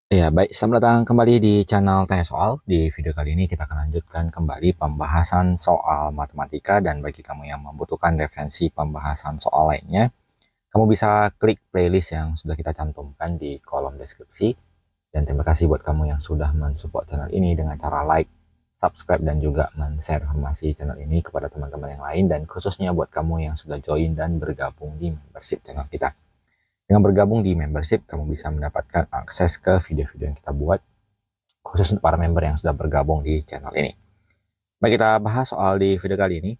Ya, baik. Selamat datang kembali di channel Tanya Soal. Di video kali ini kita akan lanjutkan kembali pembahasan soal matematika, dan bagi kamu yang membutuhkan referensi pembahasan soal lainnya, kamu bisa klik playlist yang sudah kita cantumkan di kolom deskripsi. Dan terima kasih buat kamu yang sudah mensupport channel ini dengan cara like, subscribe, dan juga men-share informasi channel ini kepada teman-teman yang lain, dan khususnya buat kamu yang sudah join dan bergabung di membership channel kita. Dengan bergabung di membership, kamu bisa mendapatkan akses ke video-video yang kita buat khusus untuk para member yang sudah bergabung di channel ini. Baik, kita bahas soal di video kali ini.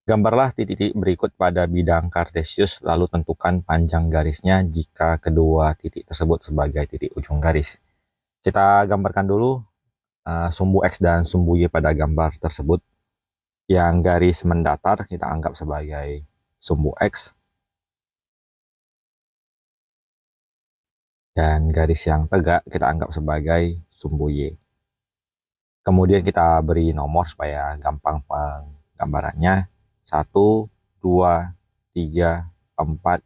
Gambarlah titik-titik berikut pada bidang kartesius, lalu tentukan panjang garisnya jika kedua titik tersebut sebagai titik ujung garis. Kita gambarkan dulu sumbu X dan sumbu Y pada gambar tersebut. Yang garis mendatar kita anggap sebagai sumbu X, dan garis yang tegak kita anggap sebagai sumbu Y. Kemudian kita beri nomor supaya gampang penggambarannya. 1, 2, 3, 4,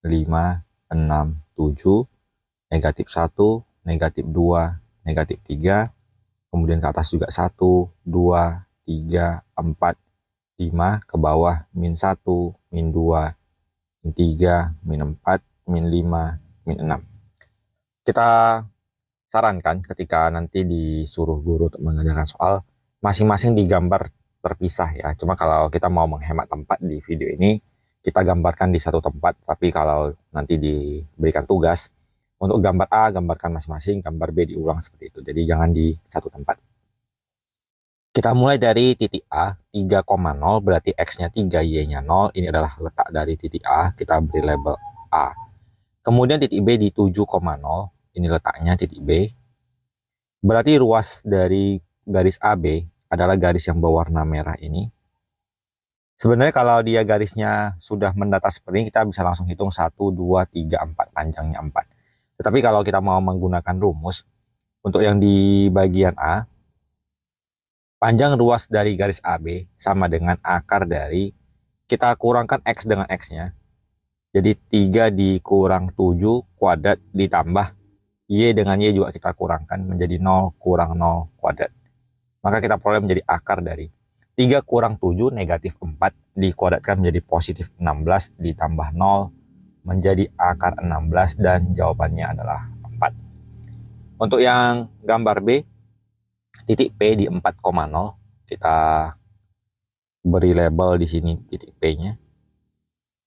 5, 6, 7, negatif 1, negatif 2, negatif 3. Kemudian ke atas juga 1, 2, 3, 4, 5. Ke bawah min 1, min 2, min 3, min 4, min 5, min 6. Kita sarankan ketika nanti disuruh guru untuk mengerjakan soal, masing-masing digambar terpisah ya. Cuma kalau kita mau menghemat tempat di video ini, kita gambarkan di satu tempat. Tapi kalau nanti diberikan tugas untuk gambar A, gambarkan masing-masing, gambar B diulang seperti itu. Jadi jangan di satu tempat. Kita mulai dari titik A, 3,0 berarti X-nya 3, Y-nya 0. Ini adalah letak dari titik A, kita beri label A. Kemudian titik B di 7,0, ini letaknya titik B. Berarti ruas dari garis AB adalah garis yang berwarna merah ini. Sebenarnya kalau dia garisnya sudah mendatar seperti ini, kita bisa langsung hitung 1, 2, 3, 4, panjangnya 4. Tetapi kalau kita mau menggunakan rumus, untuk yang di bagian A, panjang ruas dari garis AB sama dengan akar dari, kita kurangkan X dengan X-nya. Jadi 3 dikurang 7 kuadrat ditambah Y dengan Y juga kita kurangkan menjadi 0 kurang 0 kuadrat. Maka kita peroleh menjadi akar dari 3 kurang 7 negatif 4 dikuadratkan menjadi positif 16 ditambah 0 menjadi akar 16, dan jawabannya adalah 4. Untuk yang gambar B, titik P di 4,0, kita beri label di sini titik P-nya.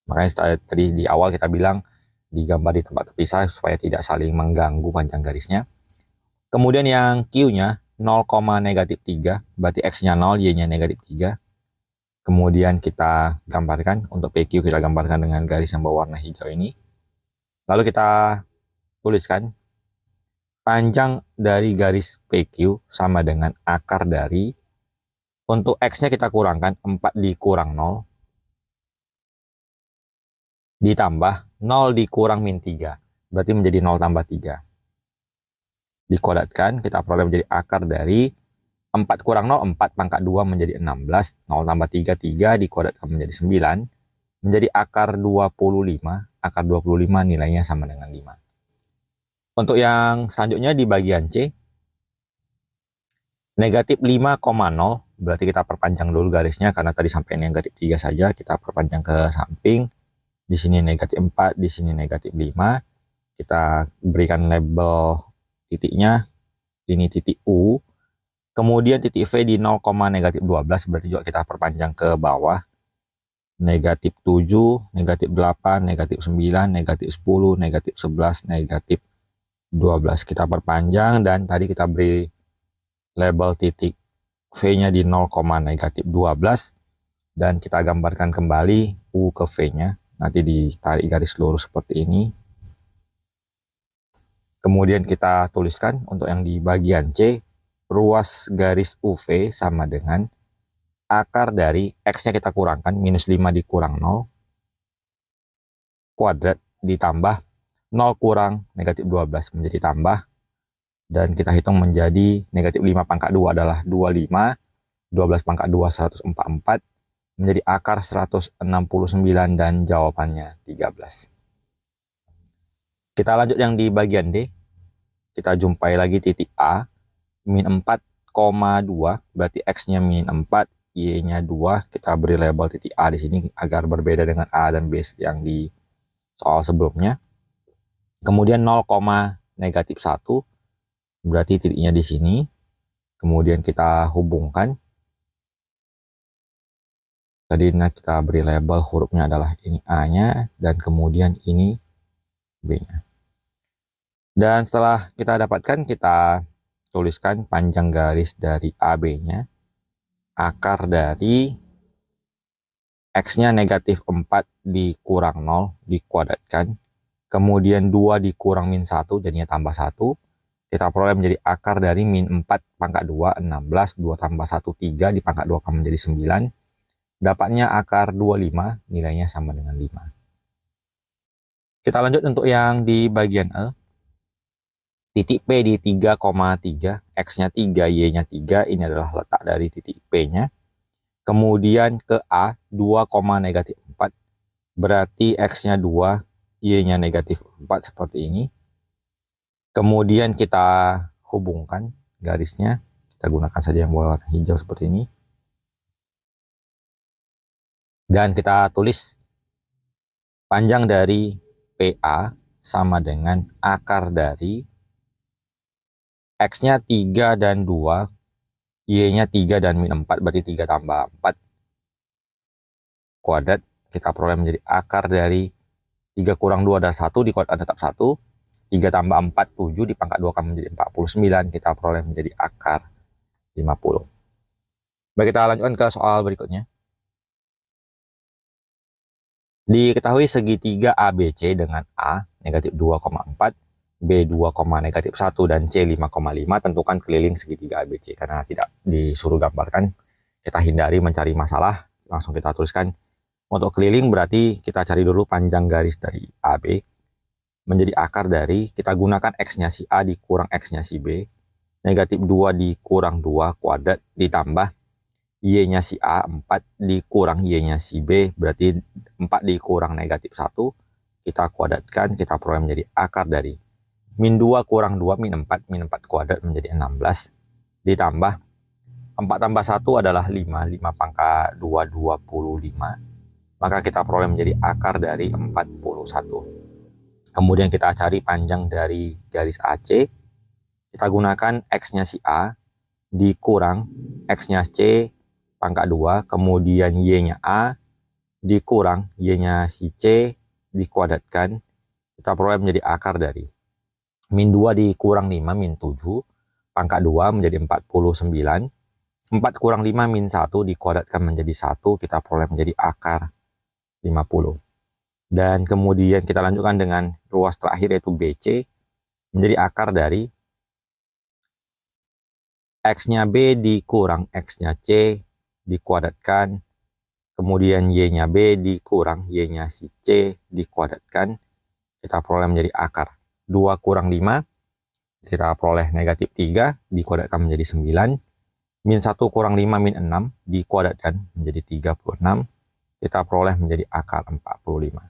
Makanya tadi di awal kita bilang digambar di tempat terpisah supaya tidak saling mengganggu panjang garisnya. Kemudian yang Q-nya 0, negatif 3, berarti X-nya 0, Y-nya negatif 3. Kemudian kita gambarkan, untuk PQ kita gambarkan dengan garis yang berwarna hijau ini. Lalu kita tuliskan panjang dari garis PQ sama dengan akar dari, untuk X-nya kita kurangkan 4 dikurang 0 ditambah 0 dikurang min 3, berarti menjadi 0 tambah 3. Dikuadratkan, kita peroleh menjadi akar dari 4 kurang 0, 4 pangkat 2 menjadi 16, 0 tambah 3, 3 dikuadratkan menjadi 9, menjadi akar 25, akar 25 nilainya sama dengan 5. Untuk yang selanjutnya di bagian C, negatif 5,0, berarti kita perpanjang dulu garisnya, karena tadi sampai negatif 3 saja, kita perpanjang ke samping. Di sini negatif 4, di sini negatif 5. Kita berikan label titiknya, ini titik U. Kemudian titik V di 0, negatif 12, berarti juga kita perpanjang ke bawah. Negatif 7, negatif 8, negatif 9, negatif 10, negatif 11, negatif 12. Kita perpanjang, dan tadi kita beri label titik V-nya di 0, negatif 12. Dan kita gambarkan kembali U ke V-nya. Nanti ditarik garis lurus seperti ini. Kemudian kita tuliskan untuk yang di bagian C, ruas garis UV sama dengan akar dari X-nya kita kurangkan, minus 5 dikurang 0, kuadrat ditambah 0 kurang negatif 12 menjadi tambah. Dan kita hitung menjadi negatif 5 pangkat 2 adalah 25, 12 pangkat 2 144, menjadi akar 169, dan jawabannya 13. Kita lanjut yang di bagian D. kita jumpai lagi titik A, min 4,2, berarti X-nya min 4, Y-nya 2, kita beri label titik A di sini agar berbeda dengan A dan B yang di soal sebelumnya. Kemudian 0, negatif 1, berarti titiknya di sini. Kemudian kita hubungkan. Tadi kita beri label hurufnya adalah ini A-nya, dan kemudian ini B-nya. Dan setelah kita dapatkan, kita tuliskan panjang garis dari AB-nya. Akar dari X-nya negatif 4 dikurang 0 dikuadratkan. Kemudian 2 dikurang min 1 jadinya tambah 1. Kita peroleh menjadi akar dari min 4 pangkat 2, 16. 2 tambah 1, 3. Dipangkat 2 akan menjadi 9. Dapatnya akar 25, nilainya sama dengan 5. Kita lanjut untuk yang di bagian E. Titik P di 3,3, X-nya 3, Y-nya 3, ini adalah letak dari titik P-nya. Kemudian ke A, 2, negatif 4, berarti X-nya 2, Y-nya negatif 4 seperti ini. Kemudian kita hubungkan garisnya, kita gunakan saja yang warna hijau seperti ini. Dan kita tulis panjang dari PA sama dengan akar dari X-nya 3 dan 2, Y-nya 3 dan min 4, berarti 3 tambah 4 kuadrat. Kita peroleh menjadi akar dari 3 kurang 2 adalah 1, dikuadratkan tetap 1. 3 tambah 4, 7, dipangkat 2 akan menjadi 49. Kita peroleh menjadi akar 50. Baik, kita lanjutkan ke soal berikutnya. Diketahui segitiga ABC dengan A, negatif 2,4, B 2, negatif 1, dan C 5,5. Tentukan keliling segitiga ABC. Karena tidak disuruh gambarkan, kita hindari mencari masalah, langsung kita tuliskan. Untuk keliling berarti kita cari dulu panjang garis dari AB menjadi akar dari, kita gunakan X-nya si A dikurang X-nya si B, negatif 2 dikurang 2 kuadrat ditambah Y-nya si A 4 dikurang Y-nya si B, berarti 4 dikurang negatif 1, kita kuadratkan, kita peroleh menjadi akar dari min 2 kurang 2, min 4, min 4 kuadrat menjadi 16, ditambah 4 tambah 1 adalah 5, 5 pangkat 2, 25, maka kita peroleh menjadi akar dari 41. Kemudian kita cari panjang dari garis AC, kita gunakan X-nya si A dikurang X-nya C pangkat 2, kemudian Y-nya A dikurang Y-nya si C dikuadratkan, kita peroleh menjadi akar dari min 2 dikurang 5, min 7, pangkat 2 menjadi 49. 4 kurang 5, min 1, dikuadratkan menjadi 1, kita peroleh menjadi akar 50. Dan kemudian kita lanjutkan dengan ruas terakhir yaitu BC, menjadi akar dari X-nya B dikurang X-nya C, dikuadratkan, kemudian Y-nya B dikurang Y-nya si C, dikuadratkan, kita peroleh menjadi akar 2 kurang 5, kita peroleh negatif 3, dikuadratkan menjadi 9. Min 1 kurang 5, min 6, dikuadratkan menjadi 36. Kita peroleh menjadi akar 45.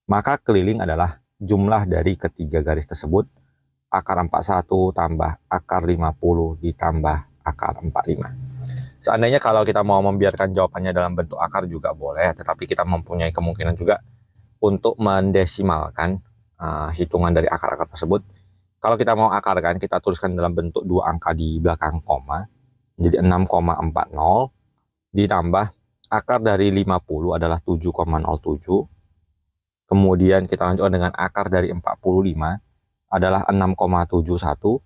Maka keliling adalah jumlah dari ketiga garis tersebut. Akar 41 tambah akar 50 ditambah akar 45. Seandainya kalau kita mau membiarkan jawabannya dalam bentuk akar juga boleh, tetapi kita mempunyai kemungkinan juga untuk mendesimalkan hitungan dari akar-akar tersebut. Kalau kita mau akarkan, kita tuliskan dalam bentuk 2 angka di belakang koma, menjadi 6,40 ditambah akar dari 50 adalah 7,07. Kemudian kita lanjutkan dengan akar dari 45 adalah 6,71.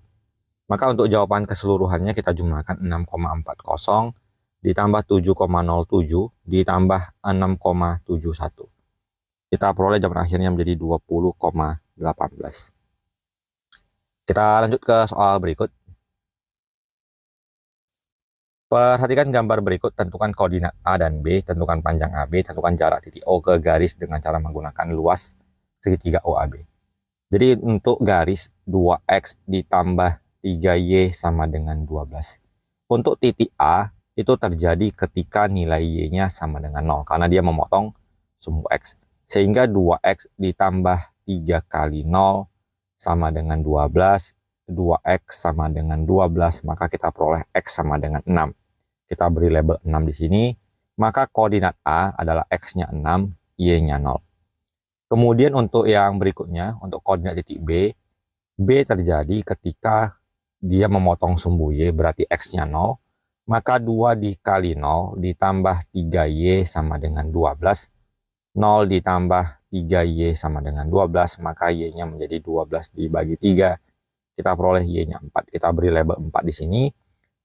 Maka untuk jawaban keseluruhannya kita jumlahkan 6,40 ditambah 7,07 ditambah 6,71. Kita peroleh jawaban akhirnya menjadi 20,18. Kita lanjut ke soal berikut. Perhatikan gambar berikut, tentukan koordinat A dan B, tentukan panjang AB, tentukan jarak titik O ke garis dengan cara menggunakan luas segitiga OAB. Jadi untuk garis 2X ditambah 3Y sama dengan 12. Untuk titik A itu terjadi ketika nilai Y-nya sama dengan 0, karena dia memotong sumbu X. Sehingga 2X ditambah 3 kali 0 sama dengan 12. 2x sama dengan 12, maka kita peroleh x sama dengan 6. Kita beri label 6 di sini, maka koordinat A adalah x-nya 6, y-nya 0. Kemudian untuk yang berikutnya, untuk koordinat titik B, B terjadi ketika dia memotong sumbu Y, berarti x-nya 0, maka 2 dikali 0 ditambah 3y sama dengan 12, 0 ditambah 3y sama dengan 12, maka y-nya menjadi 12 dibagi 3. Kita peroleh y-nya 4. Kita beri label 4 di sini.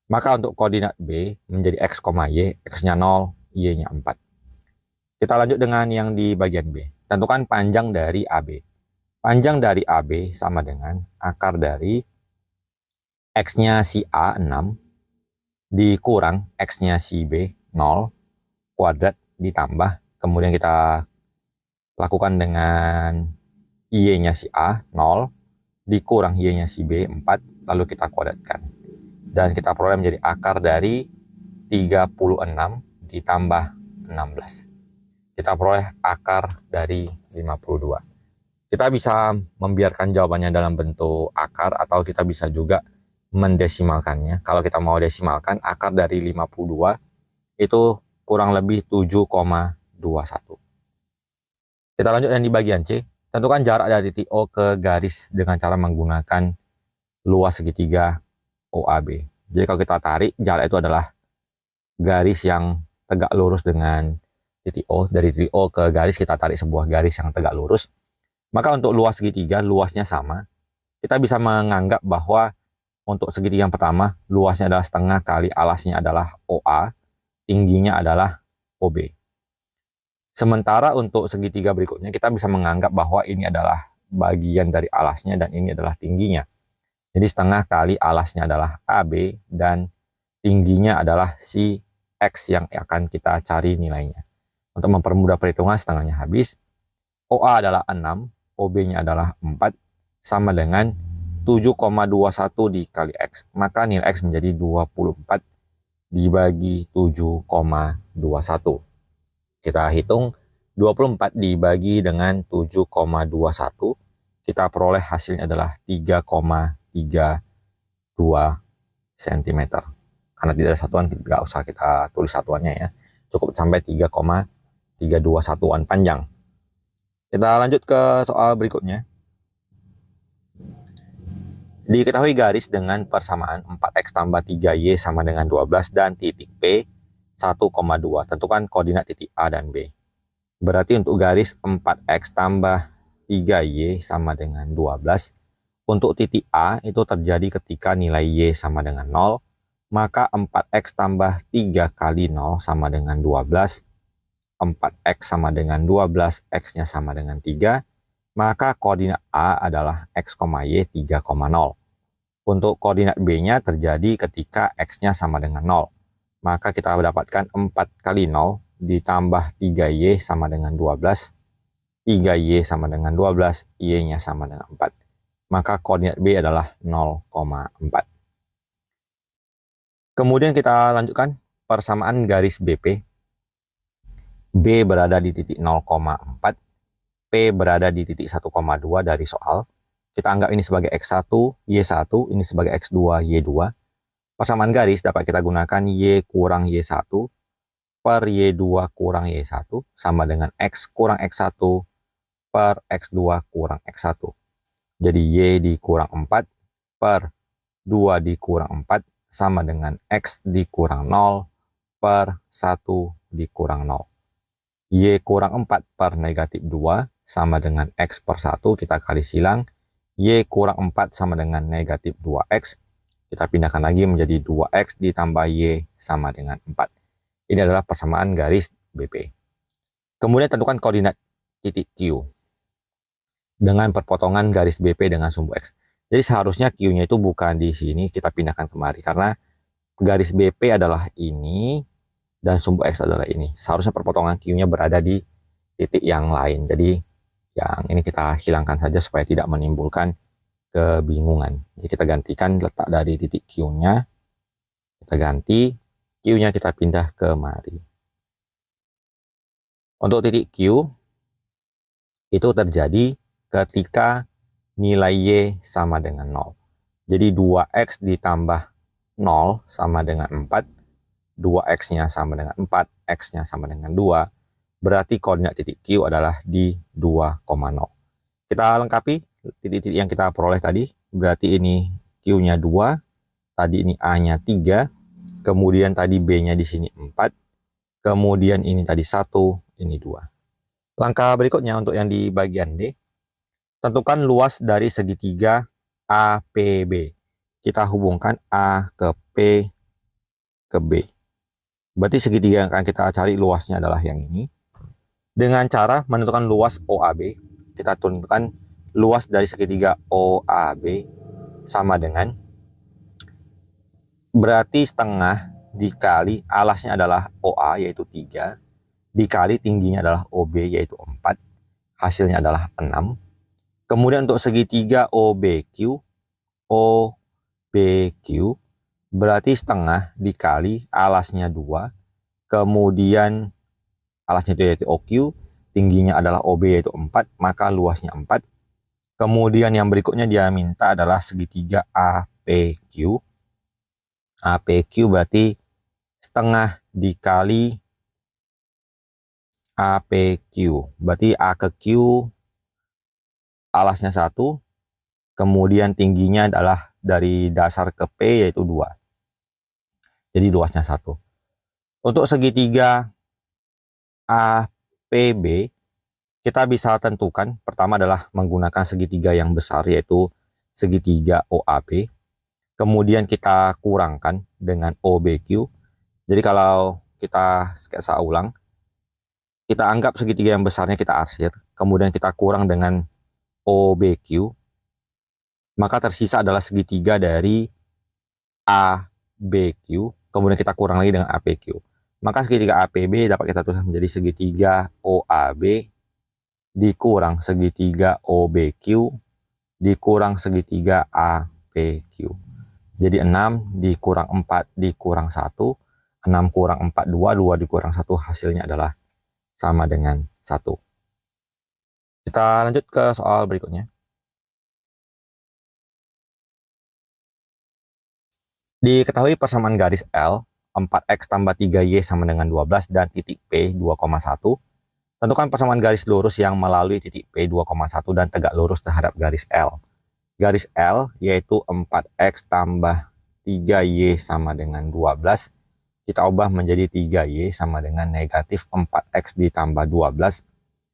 Maka untuk koordinat B menjadi x, y, x-nya 0, y-nya 4. Kita lanjut dengan yang di bagian B. Tentukan panjang dari AB. Panjang dari AB sama dengan akar dari x-nya si A 6 dikurang x-nya si B 0 kuadrat ditambah, kemudian kita lakukan dengan y-nya si A 0 dikurang y-nya si B 4, lalu kita kuadratkan. Dan kita peroleh menjadi akar dari 36 ditambah 16. Kita peroleh akar dari 52. Kita bisa membiarkan jawabannya dalam bentuk akar, atau kita bisa juga mendesimalkannya. Kalau kita mau desimalkan, akar dari 52 itu kurang lebih 7,21. Kita lanjut yang di bagian C. Tentukan jarak dari titik O ke garis dengan cara menggunakan luas segitiga OAB. Jadi kalau kita tarik, jarak itu adalah garis yang tegak lurus dengan titik O. Dari titik O ke garis kita tarik sebuah garis yang tegak lurus. Maka untuk luas segitiga, luasnya sama. Kita bisa menganggap bahwa untuk segitiga yang pertama, luasnya adalah setengah kali alasnya adalah OA, tingginya adalah OB. Sementara untuk segitiga berikutnya, kita bisa menganggap bahwa ini adalah bagian dari alasnya dan ini adalah tingginya. Jadi setengah kali alasnya adalah AB dan tingginya adalah si X yang akan kita cari nilainya. Untuk mempermudah perhitungan, setengahnya habis. OA adalah 6, OB-nya adalah 4, sama dengan 7,21 dikali X. Maka nilai X menjadi 24 dibagi 7,21. Kita hitung 24 dibagi dengan 7,21. Kita peroleh hasilnya adalah 3,32 cm. Karena tidak ada satuan, tidak usah kita tulis satuannya ya. Cukup sampai 3,32 satuan panjang. Kita lanjut ke soal berikutnya. Diketahui garis dengan persamaan 4x tambah 3y sama dengan 12 dan titik P 1,2. Tentukan koordinat titik A dan B. Berarti untuk garis 4x tambah 3y sama dengan 12. Untuk titik A itu terjadi ketika nilai y sama dengan 0. Maka 4x tambah 3 kali 0 sama dengan 12. 4x sama dengan 12, x-nya sama dengan 3. Maka koordinat A adalah x, y 3,0. Untuk koordinat B-nya terjadi ketika x-nya sama dengan 0. Maka kita mendapatkan 4 kali 0 ditambah 3y sama dengan 12. 3y sama dengan 12, y-nya sama dengan 4. Maka koordinat B adalah 0,4. Kemudian kita lanjutkan persamaan garis BP. B berada di titik 0,4. P berada di titik 1,2 dari soal. Kita anggap ini sebagai X1, Y1, ini sebagai X2, Y2. Persamaan garis dapat kita gunakan Y kurang Y1 per Y2 kurang Y1 sama dengan X kurang X1 per X2 kurang X1. Jadi Y dikurang 4 per 2 dikurang 4 sama dengan X dikurang 0 per 1 dikurang 0. Y kurang 4 per negatif 2 sama dengan X per 1, kita kali silang. Y kurang 4 sama dengan negatif 2X. Kita pindahkan lagi menjadi 2X ditambah Y sama dengan 4. Ini adalah persamaan garis BP. Kemudian tentukan koordinat titik Q dengan perpotongan garis BP dengan sumbu X. Jadi seharusnya Q-nya itu bukan di sini, kita pindahkan kemari. Karena garis BP adalah ini dan sumbu X adalah ini. Seharusnya perpotongan Q-nya berada di titik yang lain. Jadi yang ini kita hilangkan saja supaya tidak menimbulkan kebingungan. Jadi kita gantikan letak dari titik Q-nya. Kita ganti, Q-nya kita pindah kemari. Untuk titik Q, itu terjadi ketika nilai Y sama dengan 0. Jadi 2x ditambah 0 sama dengan 4. 2x-nya sama dengan 4, x-nya sama dengan 2. Berarti koordinat titik Q adalah di 2,0. Kita lengkapi titik-titik yang kita peroleh tadi. Berarti ini Q-nya 2, tadi ini A-nya 3, kemudian tadi B-nya di sini 4, kemudian ini tadi 1, ini 2. Langkah berikutnya untuk yang di bagian D, tentukan luas dari segitiga APB. Kita hubungkan A ke P ke B. Berarti segitiga yang akan kita cari luasnya adalah yang ini. Dengan cara menentukan luas OAB, kita tentukan luas dari segitiga OAB sama dengan, berarti setengah dikali alasnya adalah OA yaitu 3, dikali tingginya adalah OB yaitu 4, hasilnya adalah 6. Kemudian untuk segitiga OBQ berarti setengah dikali alasnya 2, kemudian alasnya itu yaitu OQ, tingginya adalah OB yaitu 4, maka luasnya 4. Kemudian yang berikutnya dia minta adalah segitiga APQ. APQ berarti setengah dikali APQ. Berarti A ke Q alasnya 1, kemudian tingginya adalah dari dasar ke P yaitu 2. Jadi luasnya 1. Untuk segitiga APB, kita bisa tentukan, pertama adalah menggunakan segitiga yang besar yaitu segitiga OAB. Kemudian kita kurangkan dengan OBQ. Jadi kalau kita sketsa ulang, kita anggap segitiga yang besarnya kita arsir, kemudian kita kurang dengan OBQ, maka tersisa adalah segitiga dari ABQ, kemudian kita kurang lagi dengan APQ. Maka segitiga APB dapat kita tulis menjadi segitiga OAB dikurang segitiga OBQ dikurang segitiga APQ. Jadi 6 dikurang 4 dikurang 1, 6 kurang 4, 2, 2 dikurang 1, hasilnya adalah sama dengan 1. Kita lanjut ke soal berikutnya. Diketahui persamaan garis L, 4x tambah 3y sama dengan 12 dan titik P 2,1. Tentukan persamaan garis lurus yang melalui titik P 2,1 dan tegak lurus terhadap garis L. Garis L yaitu 4x tambah 3y sama dengan 12. Kita ubah menjadi 3y sama dengan negatif 4x ditambah 12.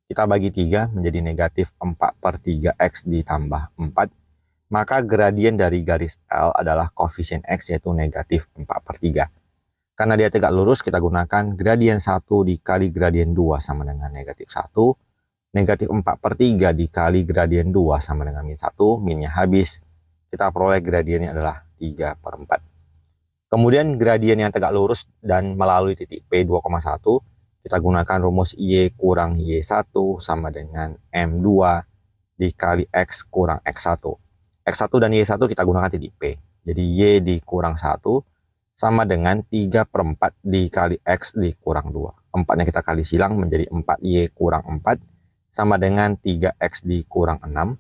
Kita bagi 3 menjadi negatif 4 per 3x ditambah 4. Maka gradien dari garis L adalah koefisien x yaitu negatif 4 per 3. Karena dia tegak lurus, kita gunakan gradien 1 dikali gradien 2 sama dengan negatif 1. Negatif 4 per 3 dikali gradien 2 sama dengan min 1. Minnya habis. Kita peroleh gradiennya adalah 3 per 4. Kemudian gradien yang tegak lurus dan melalui titik P 2,1. Kita gunakan rumus Y kurang Y1 sama dengan M2 dikali X kurang X1. X1 dan Y1 kita gunakan titik P. Jadi Y dikurang 1 sama dengan 3 per 4 dikali X dikurang 2. 4-nya kita kali silang menjadi 4Y kurang 4 sama dengan 3X dikurang 6.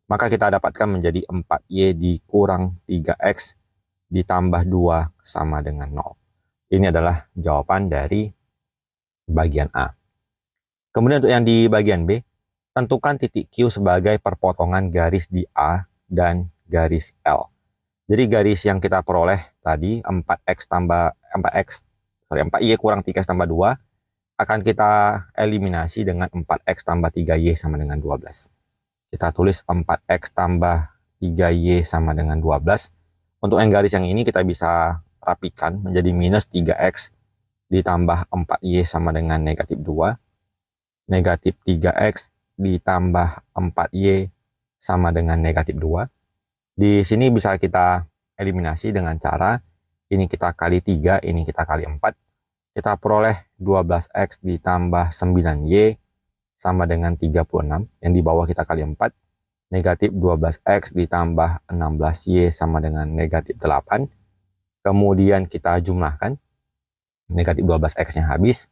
Maka kita dapatkan menjadi 4Y dikurang 3X ditambah 2 sama dengan 0. Ini adalah jawaban dari bagian A. Kemudian untuk yang di bagian B, tentukan titik Q sebagai perpotongan garis di A dan garis L. Jadi garis yang kita peroleh tadi 4Y kurang 3X tambah 2 akan kita eliminasi dengan 4X tambah 3Y sama dengan 12. Kita tulis 4X tambah 3Y sama dengan 12. Untuk yang garis yang ini kita bisa rapikan menjadi minus 3X ditambah 4Y sama dengan negatif 2. Negatif 3X ditambah 4Y sama dengan negatif 2. Di sini bisa kita eliminasi dengan cara ini kita kali 3, ini kita kali 4. Kita peroleh 12X ditambah 9Y sama dengan 36. Yang di bawah kita kali 4. Negatif 12X ditambah 16Y sama dengan negatif 8. Kemudian kita jumlahkan. Negatif 12X-nya habis.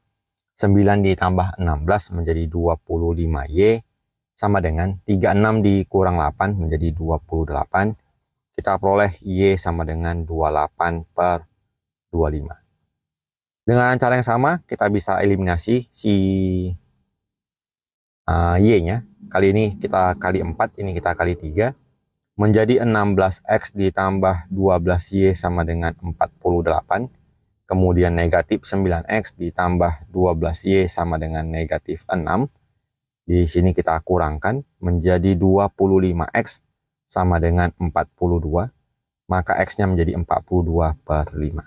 9 ditambah 16 menjadi 25Y. Sama dengan 36 dikurang 8 menjadi 28. kita peroleh Y sama dengan 28 per 25. Dengan cara yang sama, kita bisa eliminasi si Y-nya. Kali ini kita kali 4, ini kita kali 3. Menjadi 16X ditambah 12Y sama dengan 48. Kemudian negatif 9X ditambah 12Y sama dengan negatif 6. Di sini kita kurangkan menjadi 25X sama dengan 42. Maka X-nya menjadi 42 per 5.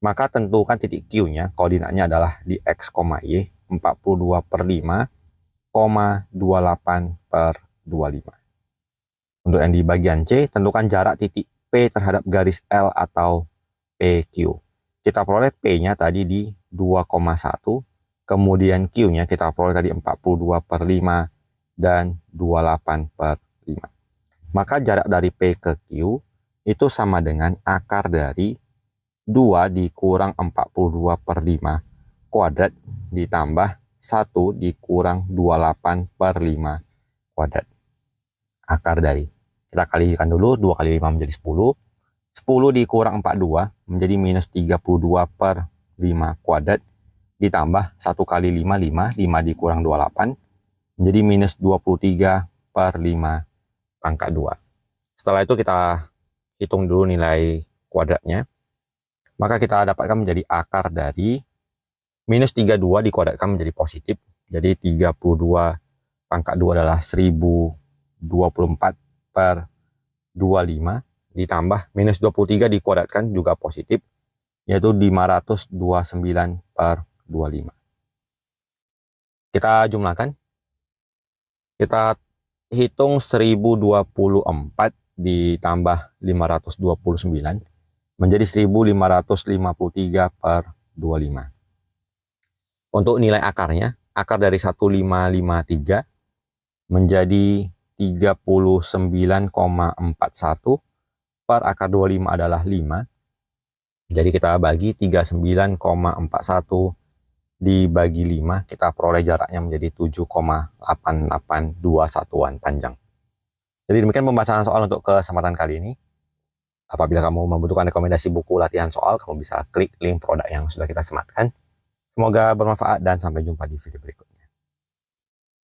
Maka tentukan titik Q-nya, koordinatnya adalah di X, Y, 42 per 5, 28 per 25. Untuk yang di bagian C, tentukan jarak titik P terhadap garis L atau PQ. Kita peroleh P-nya tadi di 2,1, kemudian Q-nya kita peroleh tadi 42 per 5 dan 28 per 5. Maka jarak dari P ke Q itu sama dengan akar dari 2 dikurang 42 per 5 kuadrat ditambah 1 dikurang 28 per 5 kuadrat. Akar dari, kita kalikan dulu, 2 kali 5 menjadi 10. 10 dikurang 42 menjadi minus 32 per 5 kuadrat. Ditambah 1 kali 5, 5. 5 dikurang 28 menjadi minus 23 per 5 pangkat 2. Setelah itu kita hitung dulu nilai kuadratnya. Maka kita dapatkan menjadi akar dari minus 32 dikuadratkan menjadi positif. Jadi 32 pangkat 2 adalah 1024 per 25. Ditambah minus 23 dikuadratkan juga positif, yaitu 529 per 25. Kita jumlahkan. Kita hitung 1024 ditambah 529 menjadi 1553 per 25. Untuk nilai akarnya, akar dari 1553 menjadi 39,41 per akar 25 adalah 5. Jadi kita bagi 39,41 dibagi 5, kita peroleh jaraknya menjadi 7,882 satuan panjang. Jadi demikian pembahasan soal untuk kesempatan kali ini. Apabila kamu membutuhkan rekomendasi buku latihan soal, kamu bisa klik link produk yang sudah kita sematkan. Semoga bermanfaat dan sampai jumpa di video berikutnya.